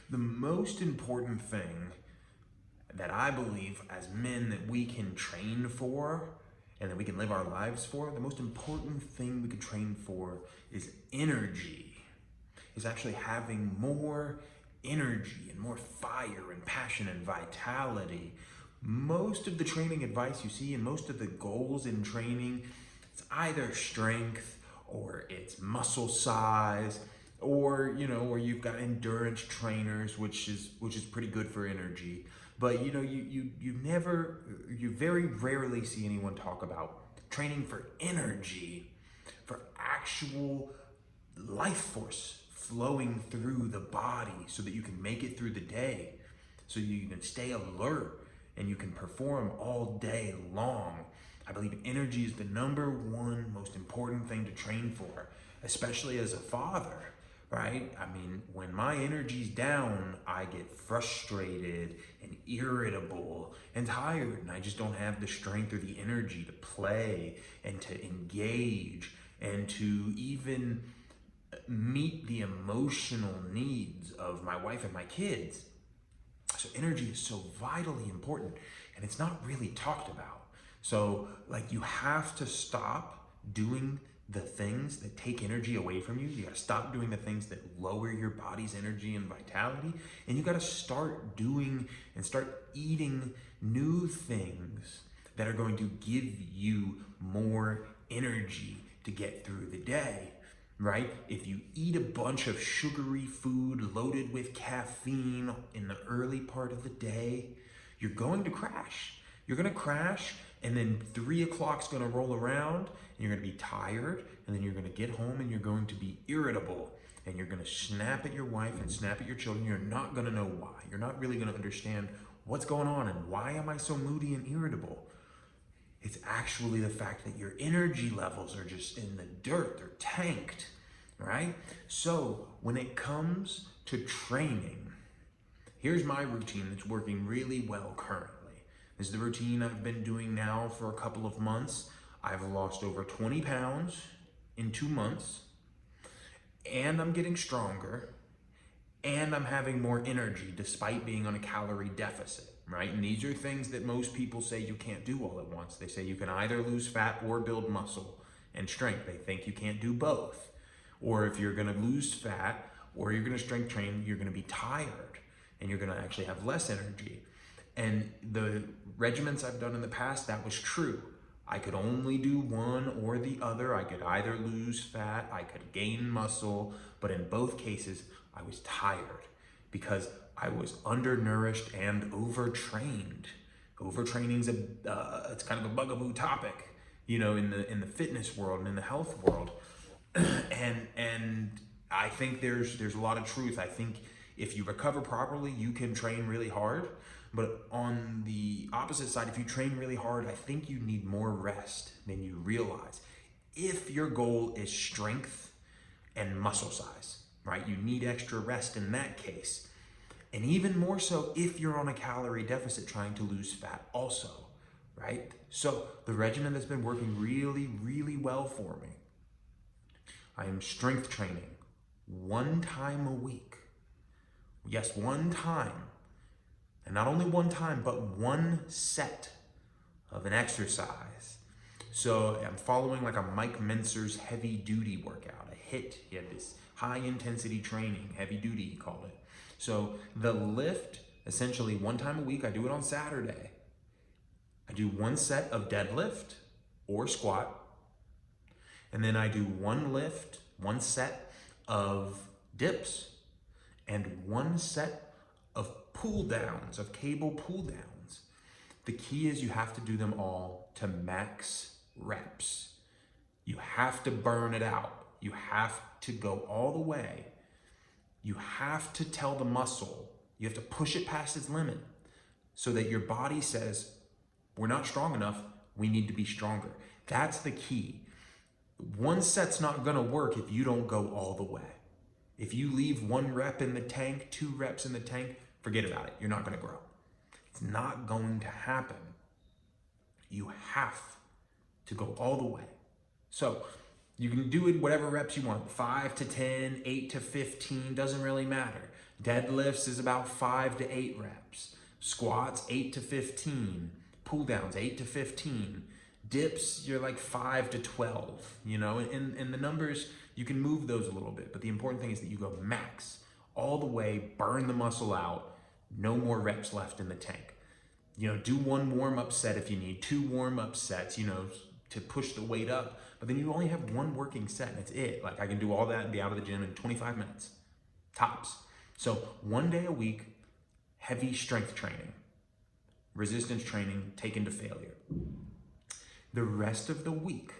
The most important thing that I believe as men that we can train for and that we can live our lives for, the most important thing we can train for is energy. Is actually having more energy and more fire and passion and vitality. Most of the training advice you see and most of the goals in training, it's either strength or it's muscle size, or or you've got endurance trainers, which is pretty good for energy. But you very rarely see anyone talk about training for energy, for actual life force flowing through the body so that you can make it through the day, so you can stay alert and you can perform all day long. I believe energy is the number one most important thing to train for, especially as a father, right? I mean, when my energy's down, I get frustrated and irritable and tired, and I just don't have the strength or the energy to play and to engage and to even meet the emotional needs of my wife and my kids. So energy is so vitally important, and it's not really talked about. So like, you have to stop doing the things that take energy away from you. You gotta stop doing the things that lower your body's energy and vitality, and you gotta start doing and start eating new things that are going to give you more energy to get through the day. Right? If you eat a bunch of sugary food loaded with caffeine in the early part of the day, you're going to crash. You're gonna crash, and then 3 o'clock's gonna roll around, and you're gonna be tired, and then you're gonna get home and you're going to be irritable, and you're gonna snap at your wife and snap at your children. You're not gonna know why. You're not really gonna understand what's going on and why am I so moody and irritable. It's actually the fact that your energy levels are just in the dirt, they're tanked, right? So when it comes to training, here's my routine that's working really well currently. This is the routine I've been doing now for a couple of months. I've lost over 20 pounds in 2 months, and I'm getting stronger, and I'm having more energy despite being on a calorie deficit. Right? And these are things that most people say you can't do all at once. They say you can either lose fat or build muscle and strength. They think you can't do both. Or if you're gonna lose fat or you're gonna strength train, you're gonna be tired and you're gonna actually have less energy. And the regimens I've done in the past, that was true. I could only do one or the other. I could either lose fat, I could gain muscle, but in both cases, I was tired because I was undernourished and overtrained. Overtraining's it's kind of a bugaboo topic, in the fitness world and in the health world. and I think there's a lot of truth. I think if you recover properly, you can train really hard. But on the opposite side, if you train really hard, I think you need more rest than you realize. If your goal is strength and muscle size, right? You need extra rest in that case. And even more so if you're on a calorie deficit trying to lose fat also, right? So the regimen that's been working really, really well for me, I am strength training 1 time a week. Yes, 1 time. And not only 1 time, but 1 set of an exercise. So I'm following like a Mike Mentzer's heavy duty workout, a HIIT. He had this high intensity training, heavy duty he called it. So the lift, essentially 1 time a week, I do it on Saturday. I do 1 set of deadlift or squat. And then I do 1 lift, 1 set of dips, and 1 set of pull downs, of cable pull downs. The key is you have to do them all to max reps. You have to burn it out. You have to go all the way. You have to tell the muscle, you have to push it past its limit so that your body says, we're not strong enough, we need to be stronger. That's the key. 1 set's not gonna work if you don't go all the way. If you leave 1 rep in the tank, 2 reps in the tank, forget about it, you're not gonna grow. It's not going to happen. You have to go all the way. So you can do it whatever reps you want, 5 to 10, 8 to 15, doesn't really matter. Deadlifts is about 5 to 8 reps. Squats, 8 to 15. Pull downs, 8 to 15. Dips, you're like 5 to 12, you know, and the numbers, you can move those a little bit, but the important thing is that you go max all the way, burn the muscle out, no more reps left in the tank. You know, do one warm-up set if you need, 2 warm-up sets, you know, to push the weight up, but then you only have 1 working set and that's it. Like I can do all that and be out of the gym in 25 minutes, tops. So 1 day a week, heavy strength training, resistance training taken to failure. The rest of the week,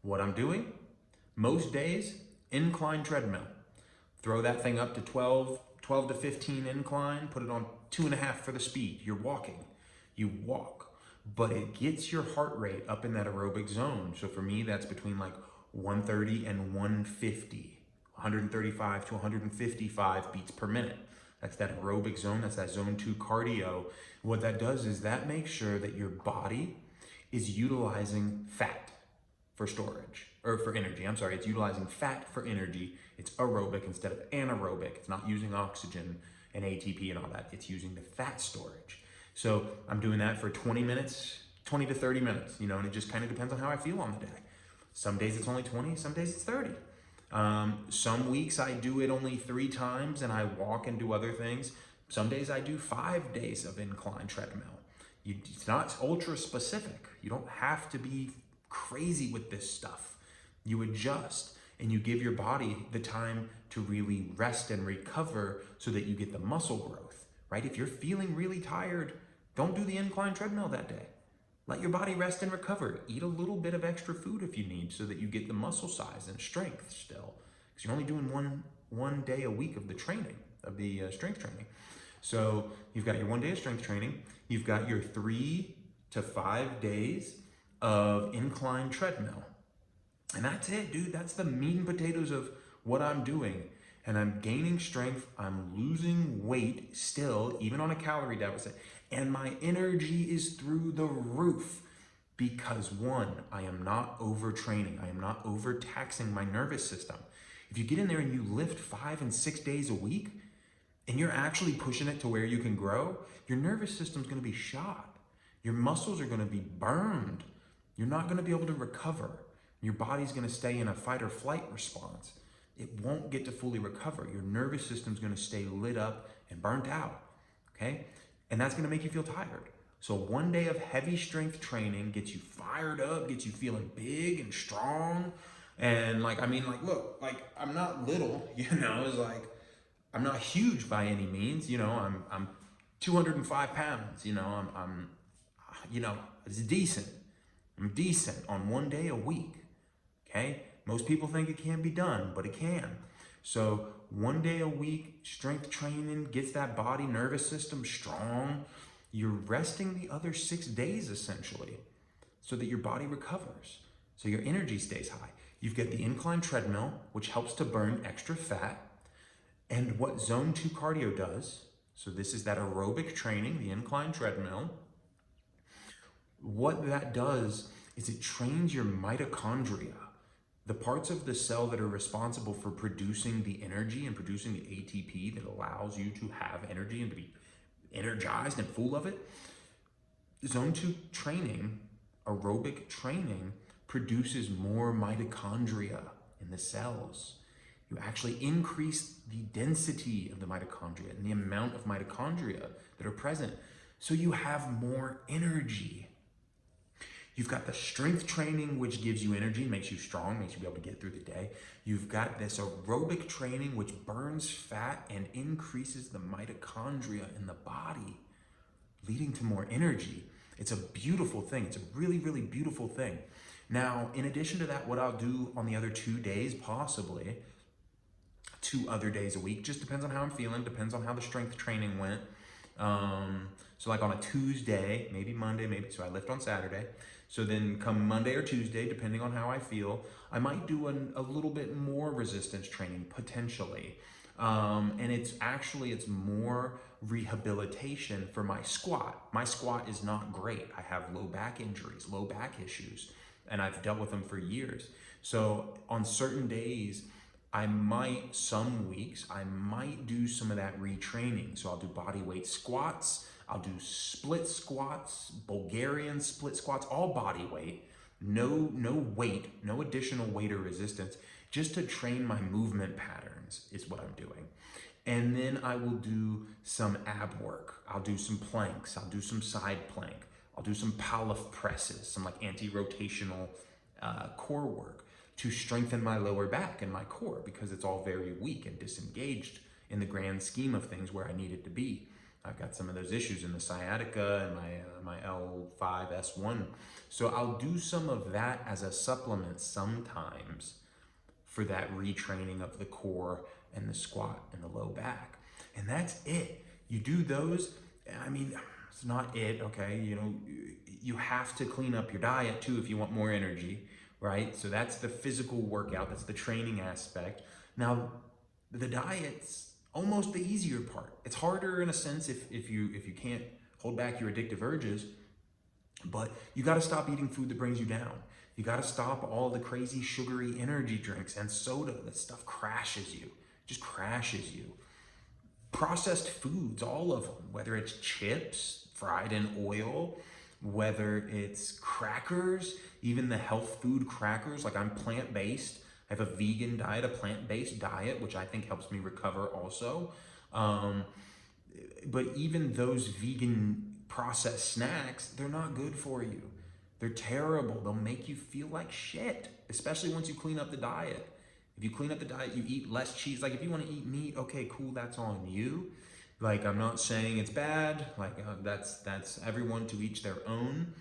what I'm doing, most days, incline treadmill. Throw that thing up to 12 to 15 incline, put it on 2.5 for the speed. You're walking, you walk, but it gets your heart rate up in that aerobic zone. So for me, that's between like 130 and 150, 135 to 155 beats per minute. That's that aerobic zone, that's that zone 2 cardio. What that does is that makes sure that your body is utilizing fat for storage, or for energy. I'm sorry, it's utilizing fat for energy. It's aerobic instead of anaerobic. It's not using oxygen and ATP and all that. It's using the fat storage. So I'm doing that for 20 minutes, 20 to 30 minutes, you know, and it just kind of depends on how I feel on the day. Some days it's only 20, some days it's 30. Some weeks I do it only 3 times and I walk and do other things. Some days I do 5 days of incline treadmill. It's not ultra specific. You don't have to be crazy with this stuff. You adjust and you give your body the time to really rest and recover so that you get the muscle growth, right? If you're feeling really tired, don't do the incline treadmill that day. Let your body rest and recover. Eat a little bit of extra food if you need so that you get the muscle size and strength still. Because you're only doing one day a week of the training, of the strength training. So you've got your 1 day of strength training. You've got your 3 to 5 days of incline treadmill. And that's it, dude. That's the meat and potatoes of what I'm doing. And I'm gaining strength. I'm losing weight still, even on a calorie deficit. And my energy is through the roof because 1, I am not overtraining. I am not overtaxing my nervous system. If you get in there and you lift 5 and 6 days a week, and you're actually pushing it to where you can grow, your nervous system's gonna be shot. Your muscles are gonna be burned. You're not gonna be able to recover. Your body's gonna stay in a fight or flight response. It won't get to fully recover. Your nervous system's gonna stay lit up and burnt out, okay? And that's gonna make you feel tired. So 1 day of heavy strength training gets you fired up, gets you feeling big and strong. And look, I'm not little, you know, it's like, I'm not huge by any means, you know, I'm 205 pounds, you know, I'm it's decent. I'm decent on 1 day a week, okay? Most people think it can't be done, but it can. So 1 day a week, strength training gets that body, nervous system strong. You're resting the other 6 days essentially so that your body recovers, so your energy stays high. You've got the incline treadmill, which helps to burn extra fat. And what zone 2 cardio does, so this is that aerobic training, the incline treadmill, what that does is it trains your mitochondria, the parts of the cell that are responsible for producing the energy and producing the ATP that allows you to have energy and to be energized and full of it. Zone 2 training, aerobic training, produces more mitochondria in the cells. You actually increase the density of the mitochondria and the amount of mitochondria that are present, so you have more energy. You've got the strength training, which gives you energy, makes you strong, makes you be able to get through the day. You've got this aerobic training, which burns fat and increases the mitochondria in the body, leading to more energy. It's a beautiful thing. It's a really, really beautiful thing. Now, in addition to that, what I'll do on the other 2 days, possibly 2 other days a week, just depends on how I'm feeling, depends on how the strength training went. So like on a Tuesday, maybe Monday, so I lift on Saturday. So then come Monday or Tuesday, depending on how I feel, I might do a little bit more resistance training, potentially. And it's more rehabilitation for my squat. My squat is not great. I have low back injuries, low back issues, and I've dealt with them for years. So on certain days, some weeks, I might do some of that retraining. So I'll do body weight squats, I'll do split squats, Bulgarian split squats, all body weight, no weight, no additional weight or resistance, just to train my movement patterns is what I'm doing. And then I will do some ab work. I'll do some planks, I'll do some side plank, I'll do some powerlift presses, some like anti-rotational core work to strengthen my lower back and my core, because it's all very weak and disengaged in the grand scheme of things where I need it to be. I've got some of those issues in the sciatica and my L5-S1. So I'll do some of that as a supplement sometimes for that retraining of the core and the squat and the low back. And that's it. You do those, I mean, it's not it, okay? You know, you have to clean up your diet too if you want more energy, right? So that's the physical workout, that's the training aspect. Now, the diet's almost the easier part. It's harder in a sense if you can't hold back your addictive urges, but you gotta stop eating food that brings you down. You gotta stop all the crazy sugary energy drinks and soda. That stuff crashes you, just crashes you. Processed foods, all of them, whether it's chips, fried in oil, whether it's crackers, even the health food crackers, like I'm plant-based. I have a vegan diet, a plant-based diet, which I think helps me recover also. But even those vegan processed snacks, they're not good for you. They're terrible. They'll make you feel like shit, especially once you clean up the diet. If you clean up the diet, you eat less cheese. Like if you want to eat meat, okay, cool, that's on you. Like I'm not saying it's bad. Like that's everyone to each their own.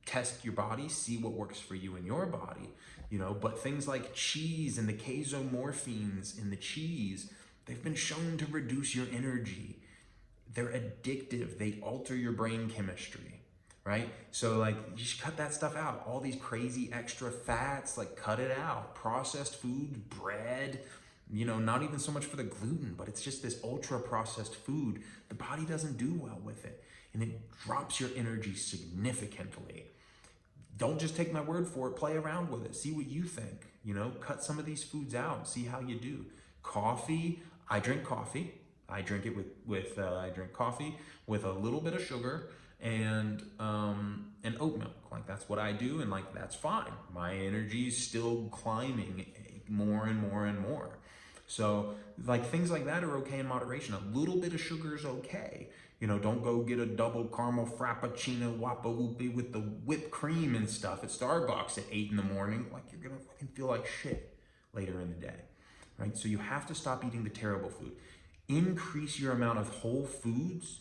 Test your body, see what works for you in your body, you know. But things like cheese and the casomorphines in the cheese, they've been shown to reduce your energy. They're addictive. They alter your brain chemistry, right? So like you should cut that stuff out. All these crazy extra fats, like cut it out. Processed foods, bread, you know, not even so much for the gluten, but it's just this ultra processed food. The body doesn't do well with it, and it drops your energy significantly. Don't just take my word for it, play around with it, see what you think, you know, cut some of these foods out and see how you do. Coffee, I drink coffee. I drink it I drink coffee with a little bit of sugar and oat milk. Like that's what I do, and like that's fine. My energy's still climbing more and more and more. So like things like that are okay in moderation. A little bit of sugar is okay. You know, don't go get a double caramel frappuccino wappa whoopie with the whipped cream and stuff at Starbucks at 8 in the morning. Like you're gonna fucking feel like shit later in the day, right? So you have to stop eating the terrible food. Increase your amount of whole foods,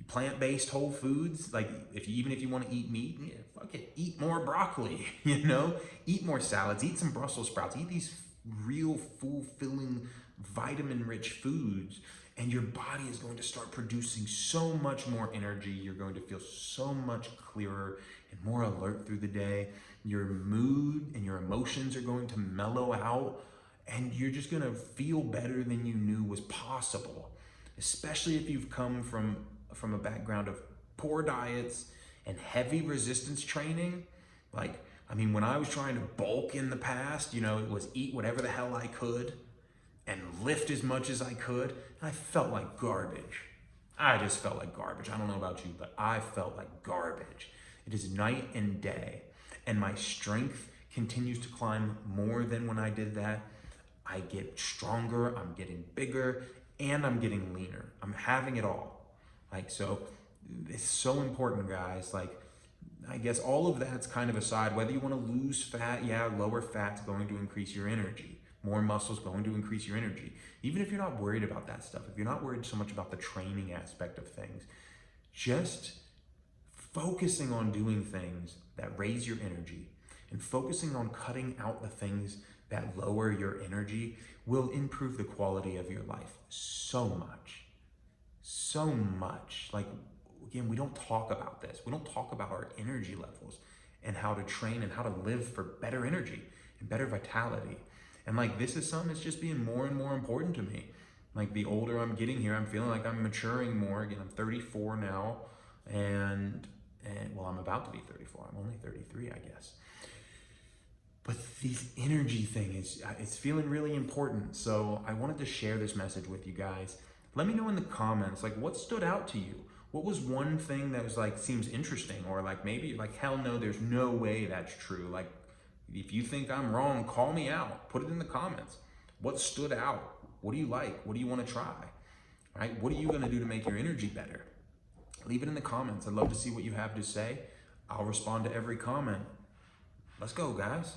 plant-based whole foods. Like even if you want to eat meat, yeah, fuck it, eat more broccoli, you know, eat more salads, eat some Brussels sprouts, eat these real fulfilling vitamin-rich foods, and your body is going to start producing so much more energy. You're going to feel so much clearer and more alert through the day. Your mood and your emotions are going to mellow out, and you're just gonna feel better than you knew was possible, especially if you've come from a background of poor diets and heavy resistance training. Like, I mean, when I was trying to bulk in the past, you know, it was eat whatever the hell I could and lift as much as I could, and I felt like garbage. I just felt like garbage. I don't know about you, but I felt like garbage. It is night and day, and my strength continues to climb more than when I did that. I get stronger, I'm getting bigger, and I'm getting leaner. I'm having it all. Like, so it's so important, guys. Like, I guess all of that's kind of aside. Whether you want to lose fat, yeah, lower fat's going to increase your energy. More muscle's going to increase your energy. Even if you're not worried about that stuff, if you're not worried so much about the training aspect of things, just focusing on doing things that raise your energy and focusing on cutting out the things that lower your energy will improve the quality of your life so much. So much. Like, again, we don't talk about this. We don't talk about our energy levels and how to train and how to live for better energy and better vitality. And like, this is something that's just being more and more important to me. Like, the older I'm getting here, I'm feeling like I'm maturing more. Again, I'm 34 now, and well, I'm about to be 34. I'm only 33, I guess. But this energy thing is, it's feeling really important. So I wanted to share this message with you guys. Let me know in the comments, like, what stood out to you? What was one thing that was like, seems interesting? Or like, maybe like, hell no, there's no way that's true. Like, if you think I'm wrong, call me out. Put it in the comments. What stood out? What do you like? What do you want to try? Right? What are you going to do to make your energy better? Leave it in the comments. I'd love to see what you have to say. I'll respond to every comment. Let's go, guys.